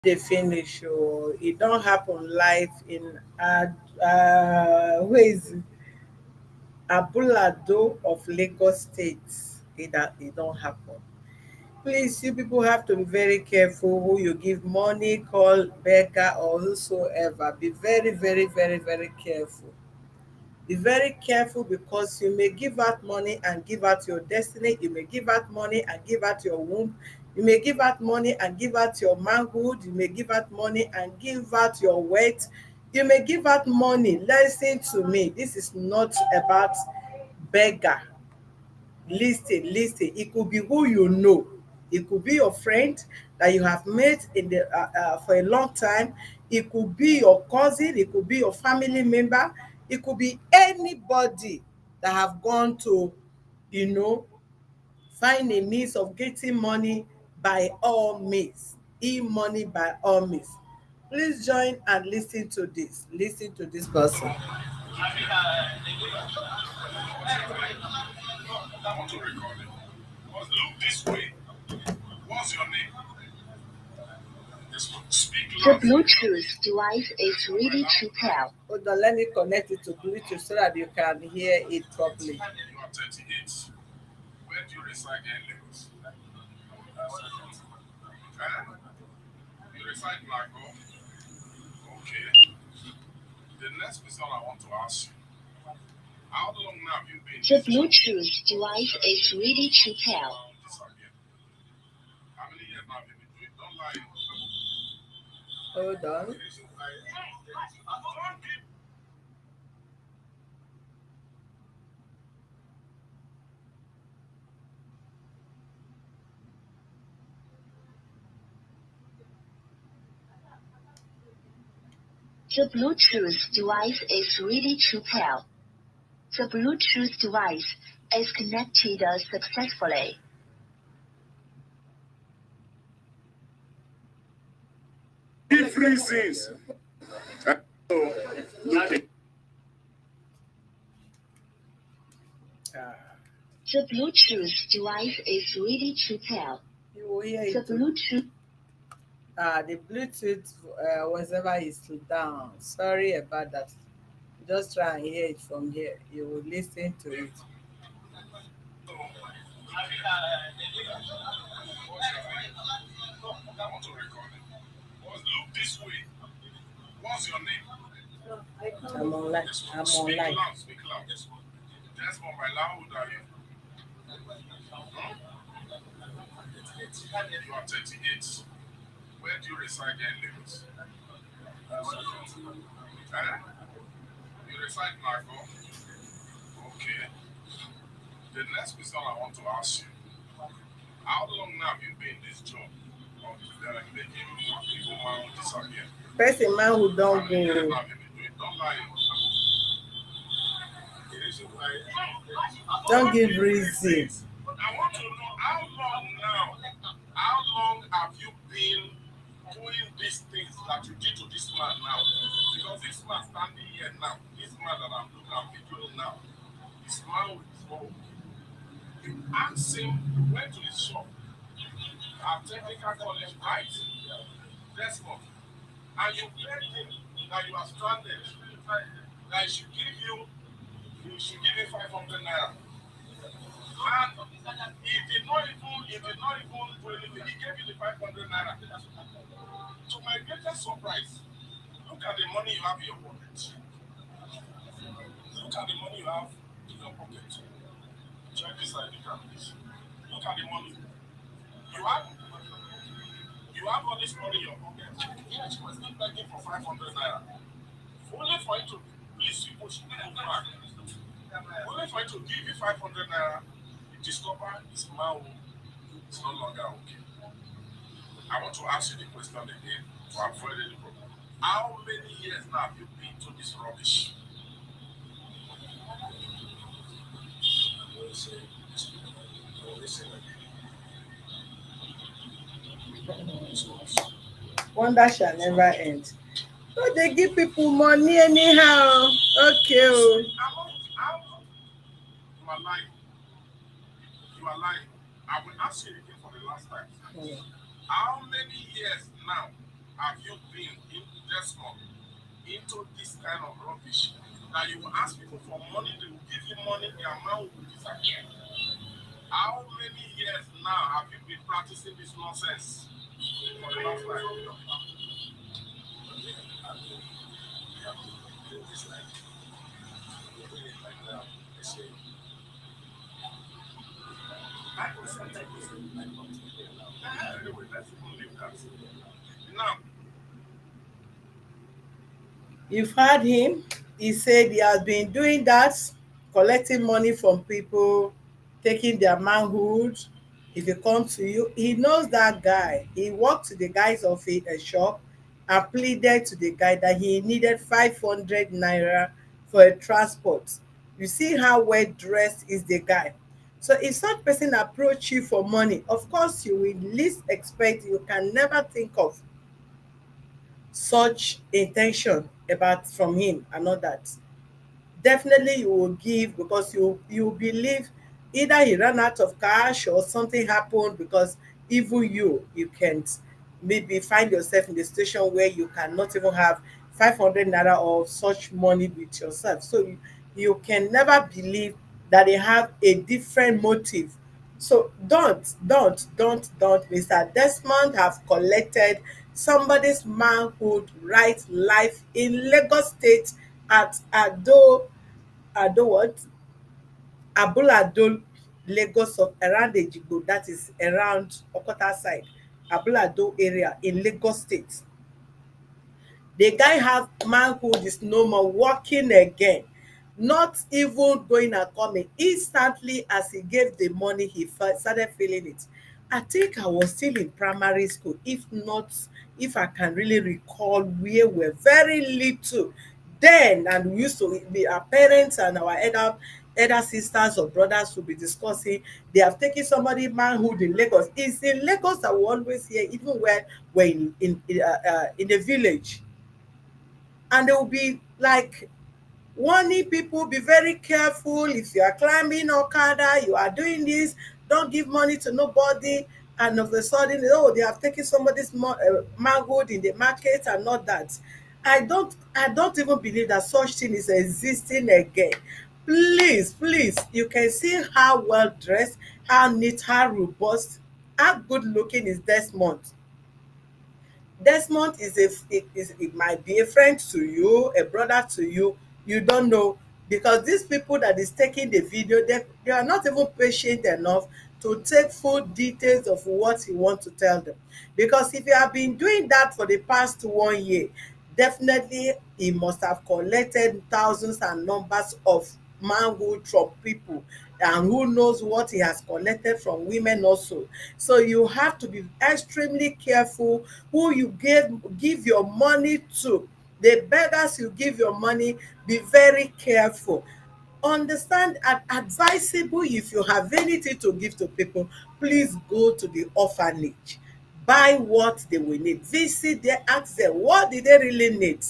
they finish. Oh, it don't happen live in where is it? Abulado of Lagos State. It don't happen. Please, you people have to be very careful who you give money, call beggar or whosoever. Be very, very, very, very careful. Be very careful because you may give out money and give out your destiny. You may give out money and give out your womb. You may give out money and give out your manhood. You may give out money and give out your weight. You may give out money. Listen to me. This is not about beggar. Listen. It could be who you know. It could be your friend that you have met in the for a long time. It could be your cousin. It could be your family member. It could be anybody that have gone to, you know, find a means of getting money by all means. E-money by all means. Please join and listen to this. Listen to this person. Look this way. What's your name? The Bluetooth device is ready to pair. Hold on, let me connect it to Bluetooth so that you can hear it properly. You are 38. Where do you reside in Lagos? You reside in Lago? Okay. The next question I want to ask you. How long now have you been? The Bluetooth device is ready to pair. How many years now have you been doing? Don't lie. Hold on. The Bluetooth device is ready to pair. The Bluetooth device is connected successfully. It freezes. The Bluetooth device is ready to pair. You will hear it. The Bluetooth. The Bluetooth, whatever is down. Sorry about that. Just try and hear it from here. You will listen to it. Look this way. What's your name? I'm online. I'm online. Speak loud. Desmond, my loud, are you? You are 38. Where do you reside in Lagos? You reside in Lago? Okay. The next question I want to ask you. How long now have you been in this job? Or making people man who disappear? Person man who don't go. Don't lie. Don't give reason. I want to know how long now, how long have you been doing these things that you did to this man now? Because this man standing here now, this man that I'm looking at videoing now, this man with his own. You ask him, you went to his shop at Technical College, right? Desmond. And you begged him that you are stranded, that he should give you 500 naira. And he did not even do anything. He gave you the 500 naira. To my greatest surprise, look at the money you have in your pocket. Look at the money you have in your pocket. Check this ID card, please. Look at the money. You have all this money in your pocket. Yes, you were still begging for 500 naira. Only for you to please you push back. Only for you to give you 500 naira, you discover his mouth is no longer okay. I want to ask you the question again to avoid any problem. How many years now have you been to this rubbish? Wonder shall never end. So they give people money anyhow. Okay. Oh. You are lying. You are lying. I will ask you again for the last time. How many years now have you been in Desmond into this kind of rubbish that you will ask people for money, they will give you money, the amount will disappear? How many years now have you been practicing this nonsense for the last time? Anyway, let's even leave that. Now, You've heard him. He said he has been doing that, collecting money from people, taking their manhood. If he comes to you, he knows that guy. He walked to the guys of a shop and pleaded to the guy that he needed 500 naira for a transport. You see how well dressed is the guy. So if such person approach you for money, of course you will least expect, you can never think of such intention about from him and all that. Definitely you will give because you believe either he ran out of cash or something happened, because even you can't maybe find yourself in the situation where you cannot even have 500 naira of such money with yourself. So you can never believe that they have a different motive. So don't Mr. Desmond have collected somebody's manhood right life in Lagos State at Ado what? Abulado, Lagos, of around Ejigbo, that is around Okota side, Abulado area in Lagos State. The guy have manhood, is no more working again, not even going and coming. Instantly as he gave the money, he started feeling it. I think I was still in primary school, if not, if I can really recall, we were very little then, and we used to be, our parents and our elder sisters or brothers will be discussing, they have taken somebody manhood in Lagos. It's in Lagos that we always hear, even when we're in the village, and they will be like warning people, be very careful. If you are climbing okada, you are doing this, don't give money to nobody. And of a sudden, oh, they have taken somebody's mangold in the market and not that. I don't even believe that such thing is existing again. Please, you can see how well dressed, how neat, how robust, how good looking is Desmond. Desmond is it might be a friend to you, a brother to you, you don't know, because these people that is taking the video, they are not even patient enough to take full details of what you want to tell them. Because if you have been doing that for the past 1 year, definitely he must have collected thousands and numbers of manhood from people, and who knows what he has collected from women also. So you have to be extremely careful who you give your money to. The beggars you give your money, be very careful. Understand and advisable, if you have anything to give to people, please go to the orphanage, buy what they will need, visit there, ask them what did they really need,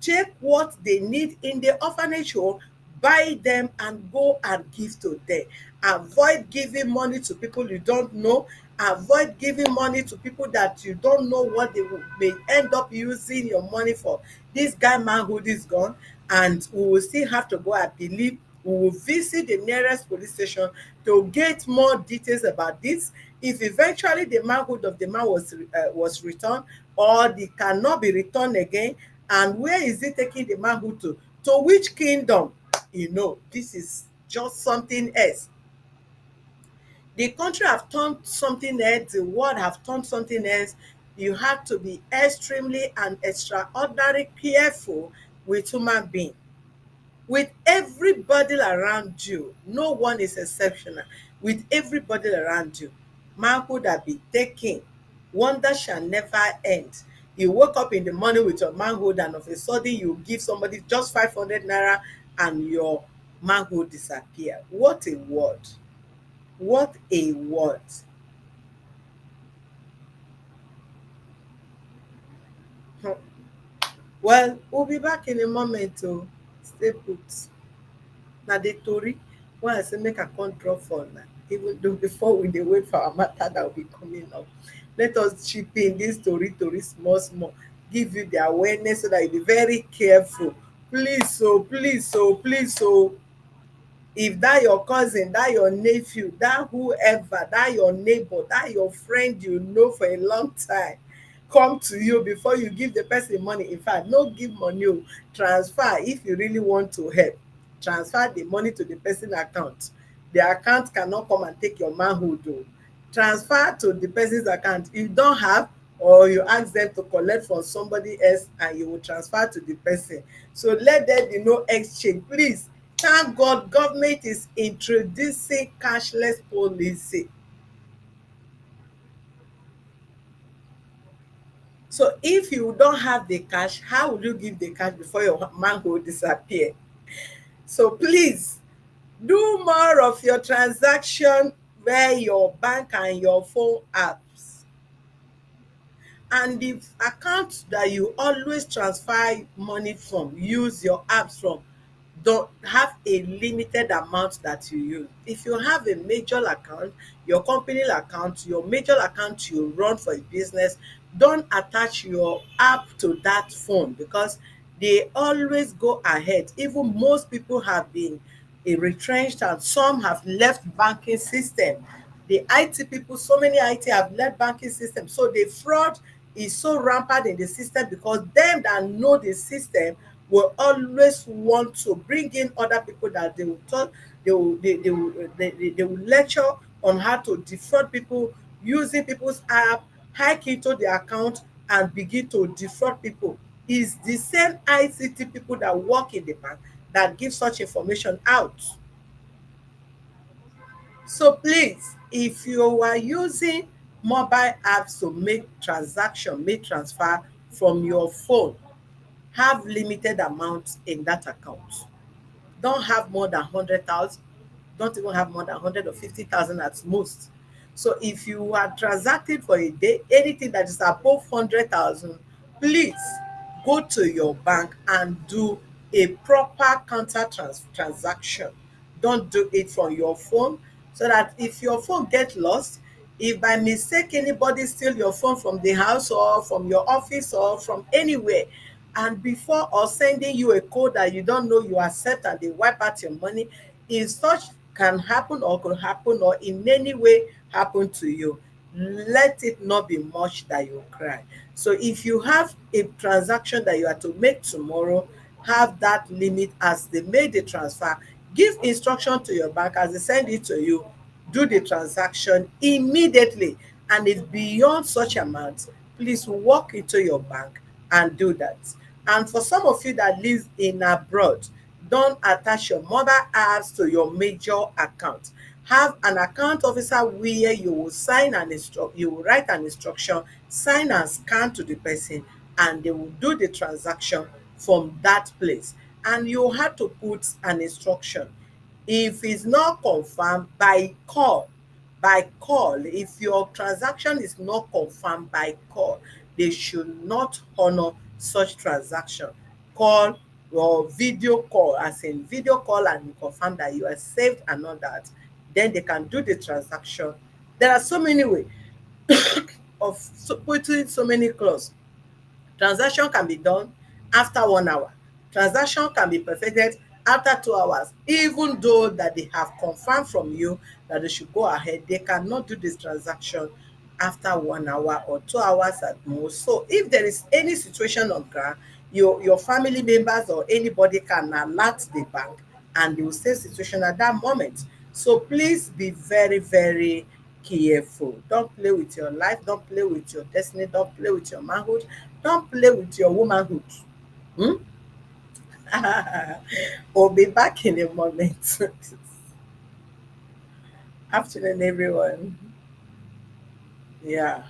check what they need in the orphanage home, buy them and go and give to them. Avoid giving money to people you don't know. Avoid giving money to people that you don't know what may end up using your money for. This guy manhood is gone, and we will still have to go, I believe we will visit the nearest police station to get more details about this. If eventually the manhood of the man was returned, or they cannot be returned again, and where is it taking the manhood to which kingdom? This is just something else. The country have turned something else, the world have turned something else. You have to be extremely and extraordinary careful with human being, with everybody around you. No one is exceptional. With everybody around you, manhood have been taken. Wonder shall never end. You wake up in the morning with your manhood, and of a sudden you give somebody just 500 naira and your manhood disappear. What a word. What a word. Hmm. Well, we'll be back in a moment. Oh, stay put. Na the tori wey I say make I come drop for una. even though before we dey wait for our matter that will be coming up. Let us chip in this tori small small, give you the awareness so that you be very careful. Please o, please o, please o, if that your cousin, that your nephew, that whoever, that your neighbor, that your friend you know for a long time come to you, before you give the person money, in fact no give money o, transfer. If you really want to help, transfer the money to the person account. The account cannot come and take your manhood o. Transfer to the person's account. If you don't have, or you ask them to collect from somebody else, and you will transfer to the person. So let there be no exchange, please. Thank God government is introducing cashless policy. So if you don't have the cash, how will you give the cash before your mango disappear? So please do more of your transaction via your bank and your phone apps. And the account that you always transfer money from, use your apps from, don't have a limited amount that you use. If you have a major account, your company account, your major account you run for a business, don't attach your app to that phone, because they always go ahead. Even most people have been retrenched, and some have left banking system. The IT people, so many IT have left banking system. So the fraud is so rampant in the system, because them that know the system will always want to bring in other people that they will talk, they will lecture on how to defraud people using people's app, hack into the account and begin to defraud people. Is the same ICT people that work in the bank that give such information out. So please, if you are using mobile apps to make transfer from your phone, have limited amounts in that account. Don't have more than 100,000, don't even have more than 150,000 at most. So if you are transacting for a day, anything that is above 100,000, please go to your bank and do a proper counter transaction. Don't do it from your phone, so that if your phone get lost, if by mistake anybody steal your phone from the house or from your office or from anywhere, and before or sending you a code that you don't know you accept, and they wipe out your money, if such can happen or could happen or in any way happen to you, let it not be much that you cry. So if you have a transaction that you are to make tomorrow, have that limit. As they made the transfer, give instruction to your bank as they send it to you, do the transaction immediately. And if beyond such amount, please walk into your bank and do that. And for some of you that live in abroad, don't attach your mobile apps to your major account. Have an account officer where you will you will write an instruction, sign and scan to the person, and they will do the transaction from that place. And you have to put an instruction. If it's not confirmed, by call, if your transaction is not confirmed by call, they should not honor such transaction. Call or video call, as in video call, and you confirm that you are saved and all that, then they can do the transaction. There are so many ways of putting so many clause. Transaction can be done after 1 hour. Transaction can be perfected after 2 hours. Even though that they have confirmed from you that they should go ahead, they cannot do this transaction after 1 hour or 2 hours at most. So if there is any situation on ground, your family members or anybody can alert the bank, and they will save situation at that moment. So please be very, very careful. Don't play with your life, don't play with your destiny, don't play with your manhood, don't play with your womanhood. Hmm? We'll be back in a moment. Afternoon, everyone. Yeah.